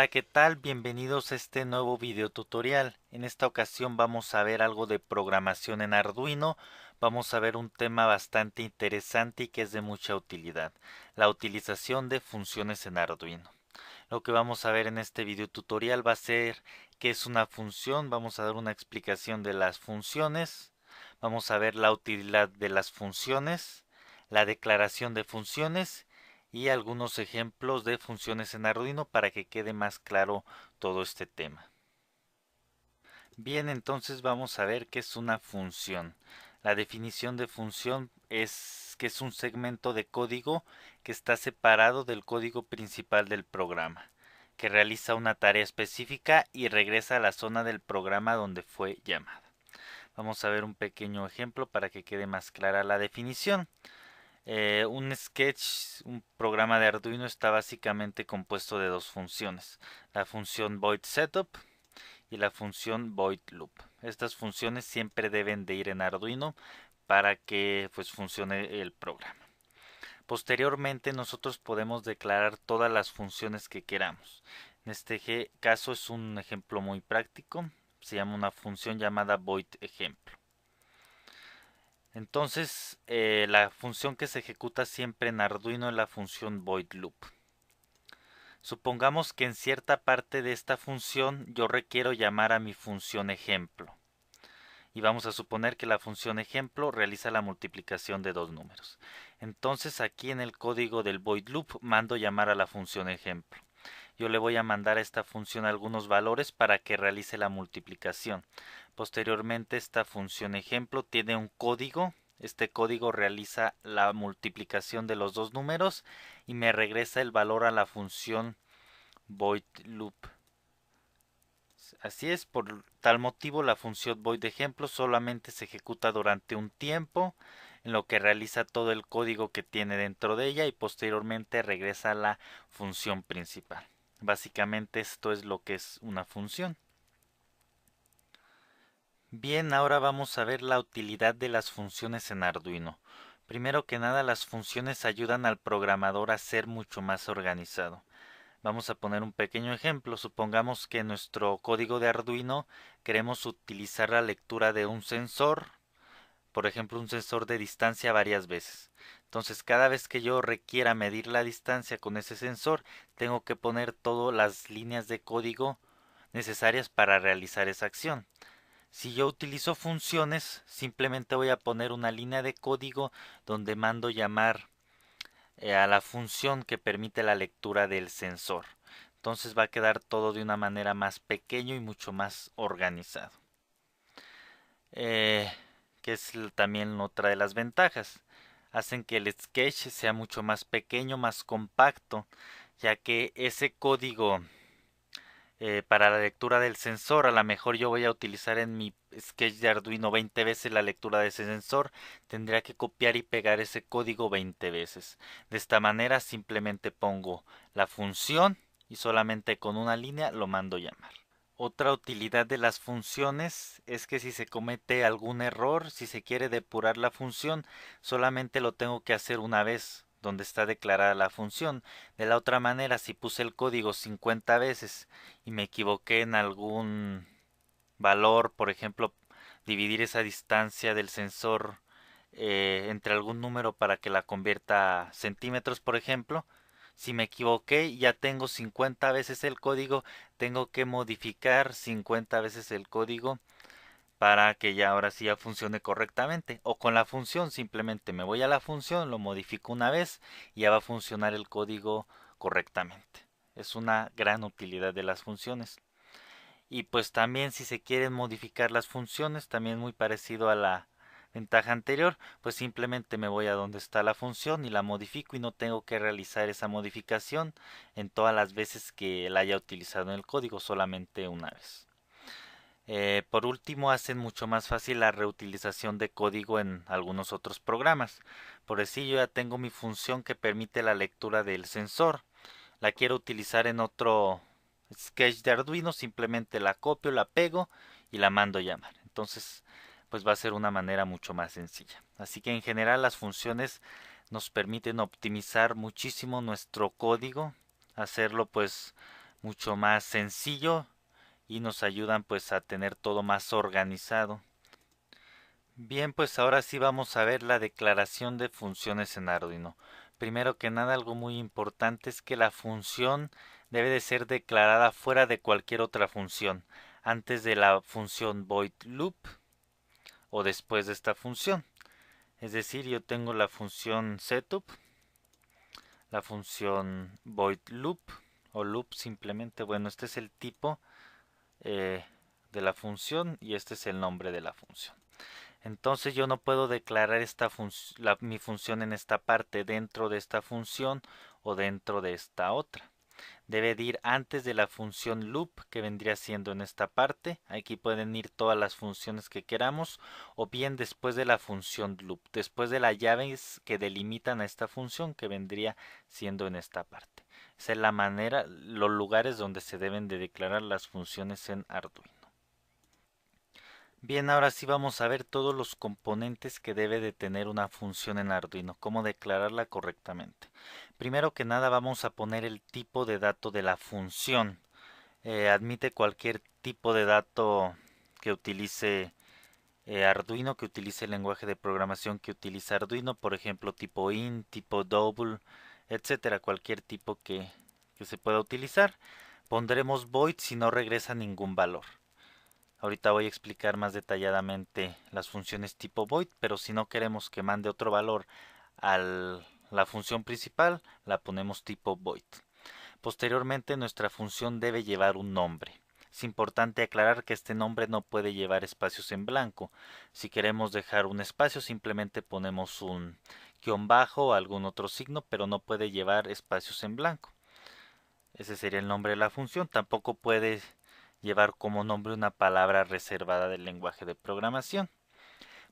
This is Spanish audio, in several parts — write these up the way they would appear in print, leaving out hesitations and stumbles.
Hola, ¿qué tal? Bienvenidos a este nuevo video tutorial. En esta ocasión vamos a ver algo de programación en Arduino. Vamos a ver un tema bastante interesante y que es de mucha utilidad, la utilización de funciones en Arduino. Lo que vamos a ver en este video tutorial va a ser qué es una función, vamos a dar una explicación de las funciones, vamos a ver la utilidad de las funciones, la declaración de funciones y algunos ejemplos de funciones en Arduino para que quede más claro todo este tema. Bien, entonces vamos a ver qué es una función. La definición de función es que es un segmento de código que está separado del código principal del programa, que realiza una tarea específica y regresa a la zona del programa donde fue llamada. Vamos a ver un pequeño ejemplo para que quede más clara la definición. Un sketch, un programa de Arduino, está básicamente compuesto de dos funciones: la función voidSetup y la función voidLoop. Estas funciones siempre deben de ir en Arduino para que pues funcione el programa. Posteriormente ejemplo podemos declarar todas las funciones que queramos. En este caso es un ejemplo muy práctico, se llama una función llamada voidEjemplo. Entonces, la función que se ejecuta siempre en Arduino es la función voidLoop. Supongamos que en cierta parte de esta función yo requiero llamar a mi función ejemplo. Y vamos a suponer que la función ejemplo realiza la multiplicación de dos números. Entonces aquí en el código del voidLoop mando llamar a la función ejemplo. Yo le voy a mandar a esta función algunos valores para que realice la multiplicación. Posteriormente esta función ejemplo tiene un código. Este código realiza la multiplicación de los dos números y me regresa el valor a la función voidLoop. Así es, por tal motivo la función voidEjemplo solamente se ejecuta durante un tiempo, en lo que realiza todo el código que tiene dentro de ella y posteriormente regresa a la función principal. Básicamente esto es lo que es una función. Bien, ahora vamos a ver la utilidad de las funciones en Arduino. Primero que nada, las funciones ayudan al programador a ser mucho más organizado. Vamos a poner un pequeño ejemplo. Supongamos que en nuestro código de Arduino queremos utilizar la lectura de un sensor, por ejemplo un sensor de distancia varias veces. Entonces cada vez que yo requiera medir la distancia con ese sensor, tengo que poner todas las líneas de código necesarias para realizar esa acción. Si yo utilizo funciones, simplemente voy a poner una línea de código donde mando llamar a la función que permite la lectura del sensor. Entonces va a quedar todo de una manera más pequeño y mucho más organizado. Eh, que es también otra de las ventajas. Hacen que el sketch sea mucho más pequeño, más compacto, ya que ese código para la lectura del sensor, a lo mejor yo voy a utilizar en mi sketch de Arduino 20 veces la lectura de ese sensor, tendría que copiar y pegar ese código 20 veces. De esta manera simplemente pongo la función y solamente con una línea lo mando llamar. Otra utilidad de las funciones es que si se comete algún error, si se quiere depurar la función, solamente lo tengo que hacer una vez, donde está declarada la función. De la otra manera, si puse el código 50 veces y me equivoqué en algún valor, por ejemplo, dividir esa distancia del sensor entre algún número para que la convierta a centímetros, por ejemplo, si me equivoqué y ya tengo 50 veces el código, tengo que modificar 50 veces el código para que ya ahora sí ya funcione correctamente. O con la función, simplemente me voy a la función, lo modifico una vez y ya va a funcionar el código correctamente. Es una gran utilidad de las funciones. Y pues también si se quieren modificar las funciones, también muy parecido a la ventaja anterior, pues simplemente me voy a donde está la función y la modifico y no tengo que realizar esa modificación en todas las veces que la haya utilizado en el código, solamente una vez. Por último, hacen mucho más fácil la reutilización de código en algunos otros programas. Por decir, yo ya tengo mi función que permite la lectura del sensor. La quiero utilizar en otro sketch de Arduino, simplemente la copio, la pego y la mando llamar. Entonces, pues va a ser una manera mucho más sencilla. Así que en general las funciones nos permiten optimizar muchísimo nuestro código, hacerlo pues mucho más sencillo y nos ayudan pues a tener todo más organizado. Bien, pues ahora sí vamos a ver la declaración de funciones en Arduino. Primero que nada, algo muy importante es que la función debe de ser declarada fuera de cualquier otra función, antes de la función void loop o después de esta función. Es decir, yo tengo la función setup, la función void loop o loop simplemente. Bueno, este es el tipo eh, de la función y este es el nombre de la función. Entonces yo no puedo declarar mi función en esta parte dentro de esta función o dentro de esta otra. Debe de ir antes de la función loop que vendría siendo en esta parte. Aquí pueden ir todas las funciones que queramos o bien después de la función loop, después de las llaves que delimitan a esta función que vendría siendo en esta parte. Esa es la manera, los lugares donde se deben de declarar las funciones en Arduino. Bien, ahora sí vamos a ver todos los componentes que debe de tener una función en Arduino, cómo declararla correctamente. Primero que nada vamos a poner el tipo de dato de la función. Admite cualquier tipo de dato que utilice Arduino, que utilice el lenguaje de programación que utiliza Arduino, por ejemplo tipo int, tipo double, etcétera, cualquier tipo que se pueda utilizar. Pondremos void si no regresa ningún valor. Ahorita voy a explicar más detalladamente las funciones tipo void, pero si no queremos que mande otro valor a la función principal, la ponemos tipo void. Posteriormente, nuestra función debe llevar un nombre. Es importante aclarar que este nombre no puede llevar espacios en blanco. Si queremos dejar un espacio, simplemente ponemos un guión bajo o algún otro signo, pero no puede llevar espacios en blanco. Ese sería el nombre de la función. Tampoco puede llevar como nombre una palabra reservada del lenguaje de programación.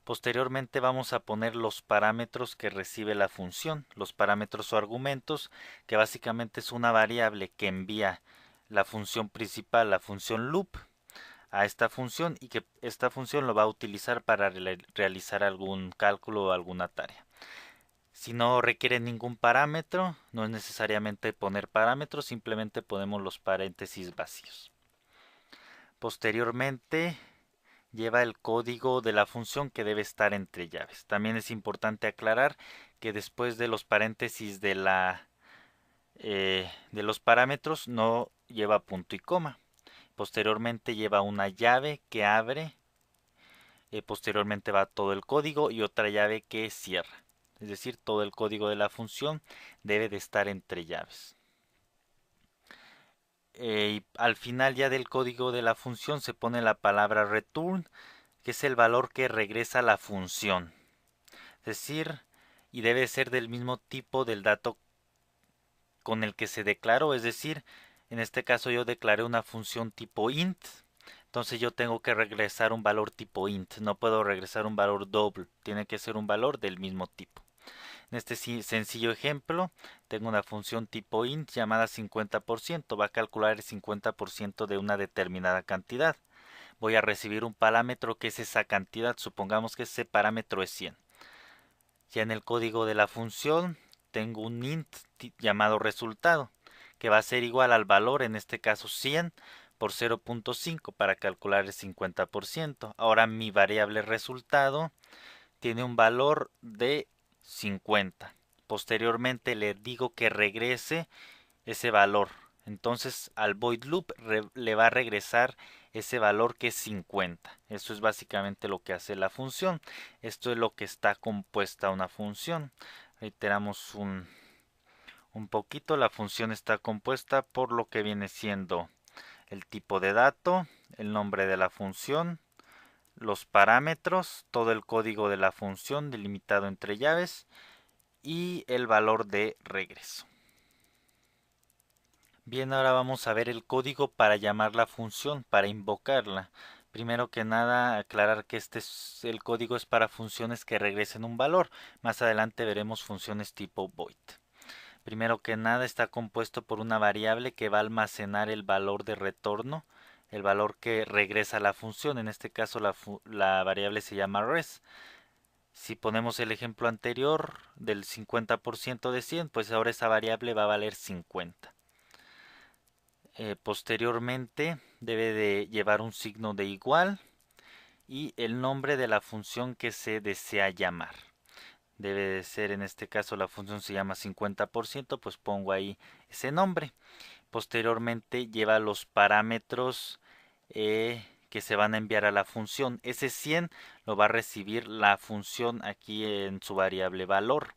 Posteriormente vamos a poner los parámetros que recibe la función, los parámetros o argumentos, que básicamente es una variable que envía la función principal, la función loop, a esta función y que esta función lo va a utilizar para realizar algún cálculo o alguna tarea. Si no requiere ningún parámetro, no es necesariamente poner parámetros, simplemente ponemos los paréntesis vacíos. Posteriormente lleva el código de la función que debe estar entre llaves. También es importante aclarar que después de los paréntesis de los parámetros no lleva punto y coma. Posteriormente lleva una llave que abre, posteriormente va todo el código y otra llave que cierra. Es decir, todo el código de la función debe de estar entre llaves. Y al final ya del código de la función se pone la palabra return, que es el valor que regresa a la función. Es decir, y debe ser del mismo tipo del dato con el que se declaró. Es decir, en este caso yo declaré una función tipo int. Entonces yo tengo que regresar un valor tipo int. No puedo regresar un valor double. Tiene que ser un valor del mismo tipo. En este sencillo ejemplo, tengo una función tipo int llamada 50%. Va a calcular el 50% de una determinada cantidad. Voy a recibir un parámetro que es esa cantidad. Supongamos que ese parámetro es 100. Ya en el código de la función tengo un int llamado resultado, que va a ser igual al valor, en este caso 100 por 0.5 para calcular el 50%. Ahora mi variable resultado tiene un valor de 50. Posteriormente le digo que regrese ese valor. Entonces al void loop le va a regresar ese valor que es 50. Eso es básicamente lo que hace la función. Esto es lo que está compuesta una función. Reiteramos un poquito. La función está compuesta por lo que viene siendo el tipo de dato, el nombre de la función, los parámetros, todo el código de la función delimitado entre llaves y el valor de regreso. Bien, ahora vamos a ver el código para llamar la función, para invocarla. Primero que nada, aclarar que el código es para funciones que regresen un valor. Más adelante veremos funciones tipo void. Primero que nada, está compuesto por una variable que va a almacenar el valor de retorno, el valor que regresa a la función. En este caso, la variable se llama res. Si ponemos el ejemplo anterior del 50% de 100, pues ahora esa variable va a valer 50. Posteriormente debe de llevar un signo de igual y el nombre de la función que se desea llamar. Debe de ser, en este caso la función se llama 50%, pues pongo ahí ese nombre. Posteriormente lleva los parámetros que se van a enviar a la función. Ese 100 lo va a recibir la función aquí en su variable valor.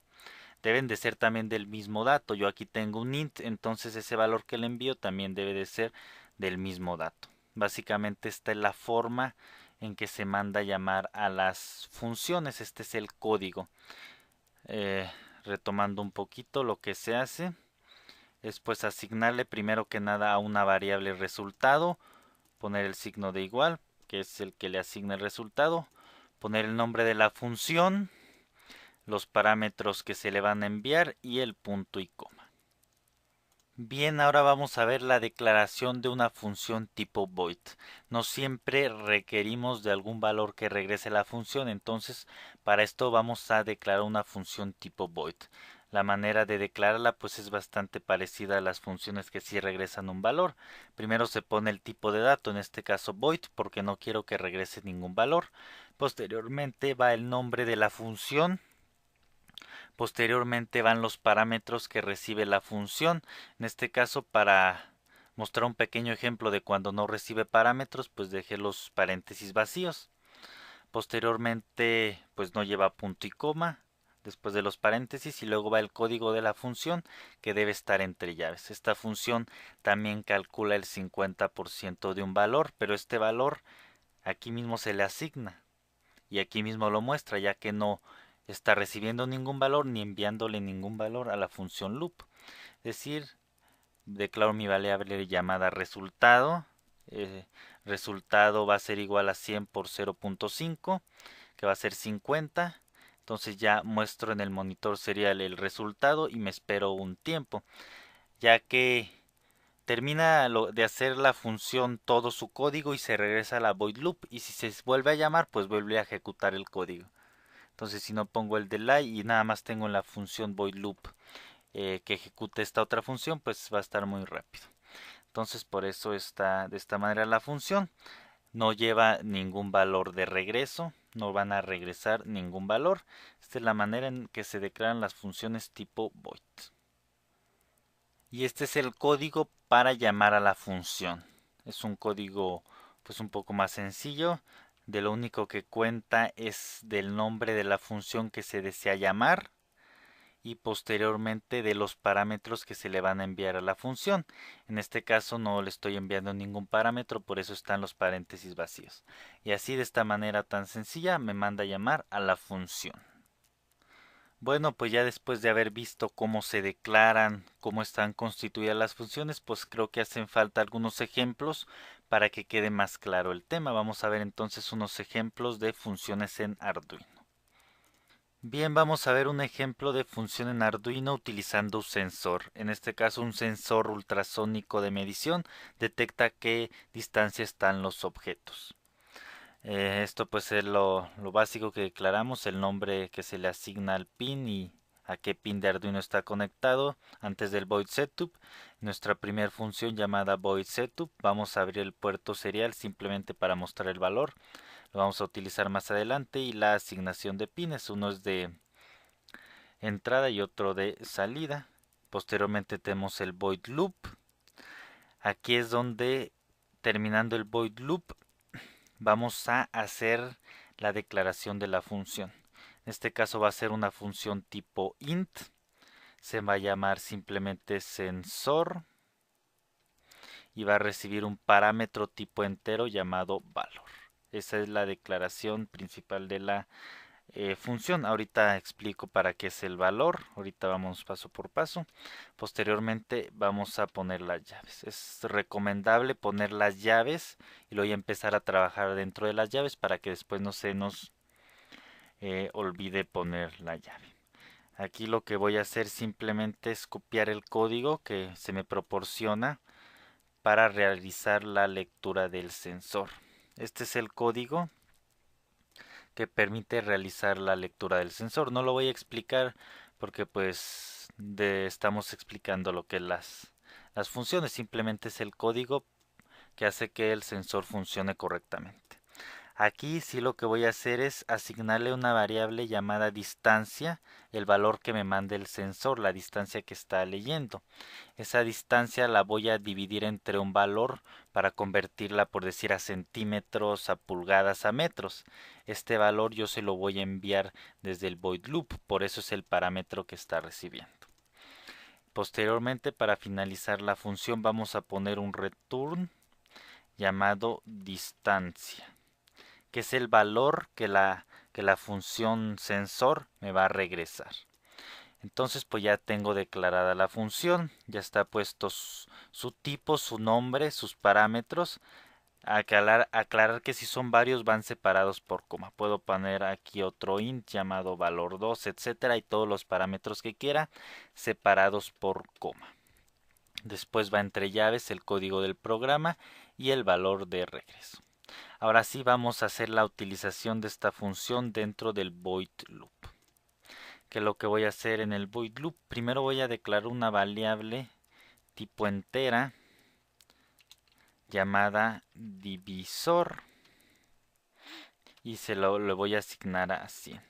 Deben de ser también del mismo dato. Yo aquí tengo un int, entonces ese valor que le envío también debe de ser del mismo dato. Básicamente esta es la forma en que se manda a llamar a las funciones. Este es el código. Eh, Retomando un poquito, lo que se hace es pues asignarle primero que nada a una variable resultado, poner el signo de igual, que es el que le asigna el resultado, poner el nombre de la función, los parámetros que se le van a enviar y el punto y coma. Bien, ahora vamos a ver la declaración de una función tipo void. No siempre requerimos de algún valor que regrese la función, entonces para esto vamos a declarar una función tipo void. La manera de declararla pues es bastante parecida a las funciones que sí regresan un valor. Primero se pone el tipo de dato, en este caso void, porque no quiero que regrese ningún valor. Posteriormente va el nombre de la función. Posteriormente van los parámetros que recibe la función. En este caso, para mostrar un pequeño ejemplo de cuando no recibe parámetros, pues dejé los paréntesis vacíos. Posteriormente, pues no lleva punto y coma después de los paréntesis y luego va el código de la función que debe estar entre llaves. Esta función también calcula el 50% de un valor, pero este valor aquí mismo se le asigna y aquí mismo lo muestra, ya que no está recibiendo ningún valor ni enviándole ningún valor a la función loop. Es decir, declaro mi variable llamada resultado. Resultado va a ser igual a 100 por 0.5, que va a ser 50. Entonces ya muestro en el monitor serial el resultado y me espero un tiempo, ya que termina de hacer la función todo su código y se regresa a la void loop, y si se vuelve a llamar pues vuelve a ejecutar el código. Entonces si no pongo el delay y nada más tengo en la función void loop que ejecute esta otra función, pues va a estar muy rápido. Entonces por eso está de esta manera la función. No lleva ningún valor de regreso, no van a regresar ningún valor. Esta es la manera en que se declaran las funciones tipo void. Y este es el código para llamar a la función. Es un código pues un poco más sencillo. De lo único que cuenta es del nombre de la función que se desea llamar y posteriormente de los parámetros que se le van a enviar a la función. En este caso no le estoy enviando ningún parámetro, por eso están los paréntesis vacíos. Y así de esta manera tan sencilla me manda a llamar a la función. Bueno, pues ya después de haber visto cómo se declaran, cómo están constituidas las funciones, pues creo que hacen falta algunos ejemplos para que quede más claro el tema. Vamos a ver entonces unos ejemplos de funciones en Arduino. Bien, vamos a ver un ejemplo de función en Arduino utilizando un sensor. En este caso, un sensor ultrasónico de medición detecta qué distancia están los objetos. Esto pues es lo básico que declaramos, el nombre que se le asigna al pin y a qué pin de Arduino está conectado antes del void setup. Nuestra primera función llamada void setup, vamos a abrir el puerto serial simplemente para mostrar el valor. Lo vamos a utilizar más adelante, y la asignación de pines, uno es de entrada y otro de salida. Posteriormente tenemos el void loop. Aquí es donde, terminando el void loop, vamos a hacer la declaración de la función. En este caso va a ser una función tipo int. Se va a llamar simplemente sensor y va a recibir un parámetro tipo entero llamado valor. Esa es la declaración principal de la función. Ahorita explico para qué es el valor. Ahorita vamos paso por paso. Posteriormente vamos a poner las llaves. Es recomendable poner las llaves y luego ya empezar a trabajar dentro de las llaves para que después no se nos olvide poner la llave. Aquí lo que voy a hacer simplemente es copiar el código que se me proporciona para realizar la lectura del sensor. Este es el código que permite realizar la lectura del sensor. No lo voy a explicar porque pues estamos explicando lo que es las funciones, simplemente es el código que hace que el sensor funcione correctamente. Aquí sí lo que voy a hacer es asignarle una variable llamada distancia, el valor que me mande el sensor, la distancia que está leyendo. Esa distancia la voy a dividir entre un valor para convertirla, por decir, a centímetros, a pulgadas, a metros. Este valor yo se lo voy a enviar desde el void loop, por eso es el parámetro que está recibiendo. Posteriormente, para finalizar la función, vamos a poner un return llamado distancia, que es el valor que la función sensor me va a regresar. Entonces pues ya tengo declarada la función, ya está puesto su tipo, su nombre, sus parámetros. Aclarar que si son varios van separados por coma. Puedo poner aquí otro int llamado valor 2, etcétera, y todos los parámetros que quiera separados por coma. Después va entre llaves el código del programa y el valor de regreso. Ahora sí vamos a hacer la utilización de esta función dentro del void loop. Que lo que voy a hacer en el void loop, primero voy a declarar una variable tipo entera llamada divisor y le voy a asignar a 100.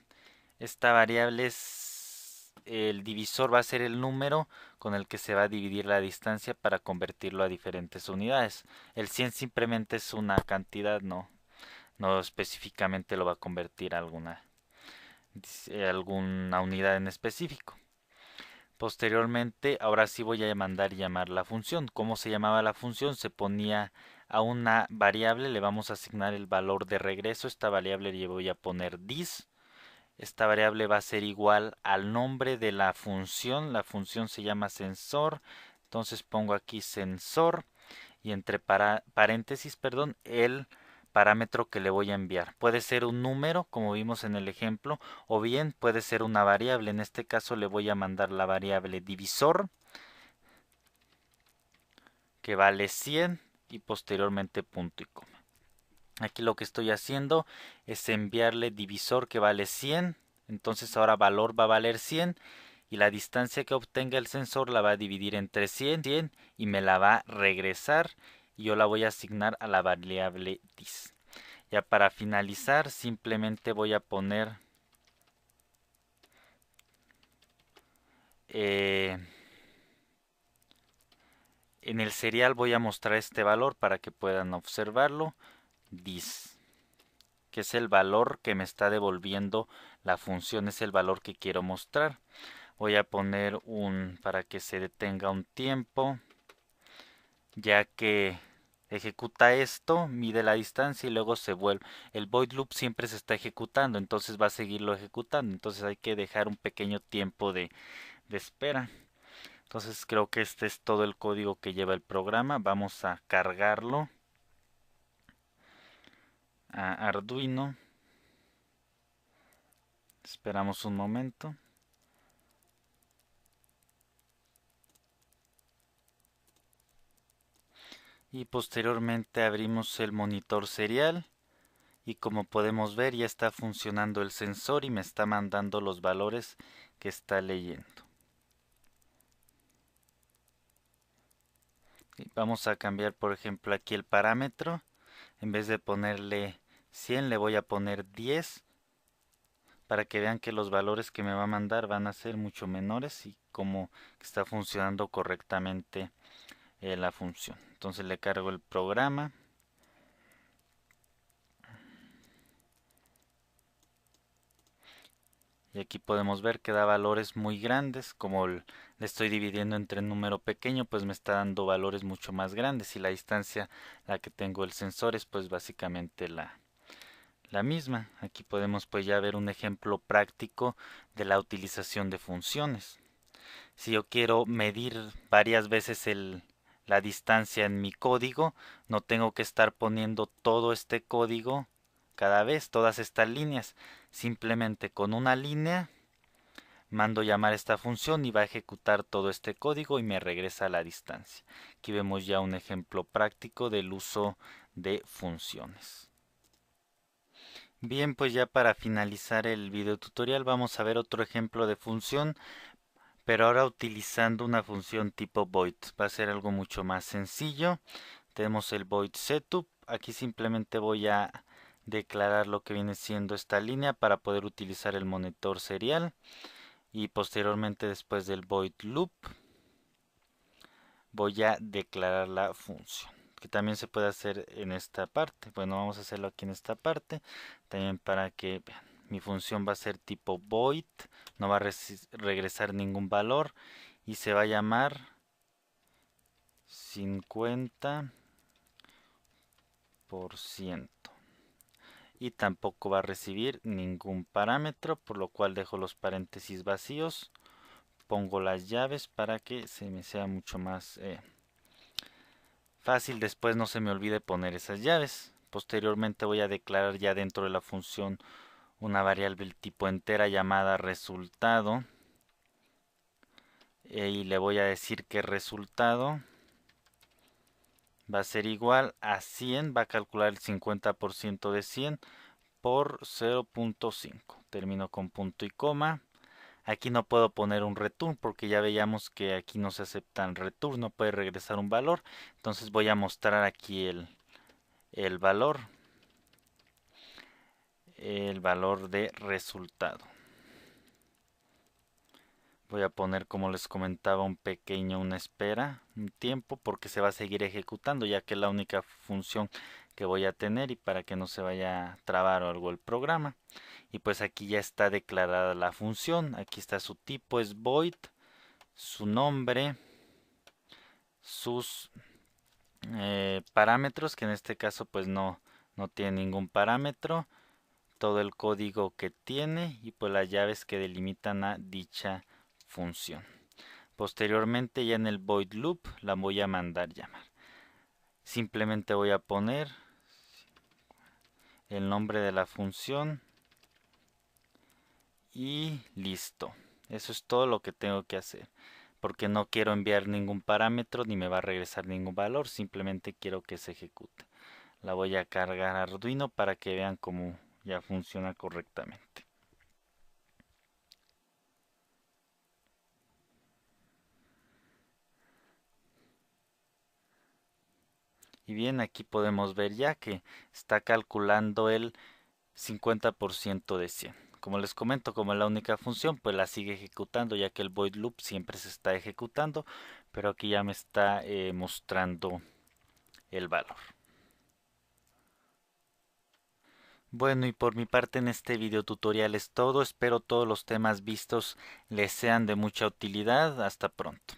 Esta variable es el divisor, va a ser el número con el que se va a dividir la distancia para convertirlo a diferentes unidades. El 100 simplemente es una cantidad, no específicamente lo va a convertir a alguna unidad en específico. Posteriormente, ahora sí voy a mandar llamar la función. ¿Cómo se llamaba la función? Se ponía a una variable, le vamos a asignar el valor de regreso. Esta variable le voy a poner dis. Esta variable va a ser igual al nombre de la función. La función se llama sensor. Entonces pongo aquí sensor y entre paréntesis, perdón, el parámetro que le voy a enviar. Puede ser un número, como vimos en el ejemplo, o bien puede ser una variable. En este caso le voy a mandar la variable divisor, que vale 100, y posteriormente punto y coma. Aquí lo que estoy haciendo es enviarle divisor que vale 100, entonces ahora valor va a valer 100, y la distancia que obtenga el sensor la va a dividir entre 100 y me la va a regresar, y yo la voy a asignar a la variable dis. Ya para finalizar simplemente voy a poner en el serial, voy a mostrar este valor para que puedan observarlo, dis, que es el valor que me está devolviendo la función, es el valor que quiero mostrar. Voy a poner para que se detenga un tiempo, ya que ejecuta esto, mide la distancia y luego se vuelve. El void loop siempre se está ejecutando, entonces va a seguirlo ejecutando. Entonces hay que dejar un pequeño tiempo de espera. Entonces creo que este es todo el código que lleva el programa. Vamos a cargarlo a Arduino. Esperamos un momento. Y posteriormente abrimos el monitor serial. Y como podemos ver ya está funcionando el sensor y me está mandando los valores que está leyendo. Y vamos a cambiar por ejemplo aquí el parámetro. En vez de ponerle 100 le voy a poner 10 para que vean que los valores que me va a mandar van a ser mucho menores y como está funcionando correctamente la función. Entonces le cargo el programa. Y aquí podemos ver que da valores muy grandes. Como le estoy dividiendo entre un número pequeño, pues me está dando valores mucho más grandes. Y la distancia la que tengo el sensor es pues básicamente la misma. Aquí podemos pues ya ver un ejemplo práctico de la utilización de funciones. Si yo quiero medir varias veces la distancia en mi código, no tengo que estar poniendo todo este código cada vez, todas estas líneas. Simplemente con una línea mando llamar esta función y va a ejecutar todo este código y me regresa la distancia. Aquí vemos ya un ejemplo práctico del uso de funciones. Bien, pues ya para finalizar el video tutorial vamos a ver otro ejemplo de función pero ahora utilizando una función tipo void. Va a ser algo mucho más sencillo. Tenemos el void setup. Aquí simplemente voy a declarar lo que viene siendo esta línea para poder utilizar el monitor serial, y posteriormente, después del void loop, voy a declarar la función, que también se puede hacer en esta parte. Bueno, vamos a hacerlo aquí en esta parte también para que vean. Mi función va a ser tipo void, no va a regresar ningún valor y se va a llamar 50%, y tampoco va a recibir ningún parámetro, por lo cual dejo los paréntesis vacíos. Pongo las llaves para que se me sea mucho más fácil, después no se me olvide poner esas llaves. Posteriormente voy a declarar ya dentro de la función una variable tipo entera llamada resultado, y le voy a decir que resultado va a ser igual a 100, va a calcular el 50% de 100 por 0.5. Termino con punto y coma. Aquí no puedo poner un return porque ya veíamos que aquí no se aceptan return, no puede regresar un valor. Entonces voy a mostrar aquí el valor, de resultado. Voy a poner, como les comentaba, una espera, un tiempo, porque se va a seguir ejecutando, ya que es la única función que voy a tener, y para que no se vaya a trabar o algo el programa. Y pues aquí ya está declarada la función. Aquí está su tipo, es void, su nombre, sus parámetros, que en este caso pues no tiene ningún parámetro, todo el código que tiene y pues las llaves que delimitan a dicha función. Posteriormente, ya en el void loop, la voy a mandar llamar. Simplemente voy a poner el nombre de la función y listo. Eso es todo lo que tengo que hacer, porque no quiero enviar ningún parámetro ni me va a regresar ningún valor, simplemente quiero que se ejecute. La voy a cargar a Arduino para que vean cómo ya funciona correctamente. Y bien, aquí podemos ver ya que está calculando el 50% de 100. Como les comento, como es la única función, pues la sigue ejecutando, ya que el void loop siempre se está ejecutando, pero aquí ya me está mostrando el valor. Bueno, y por mi parte en este video tutorial es todo. Espero todos los temas vistos les sean de mucha utilidad. Hasta pronto.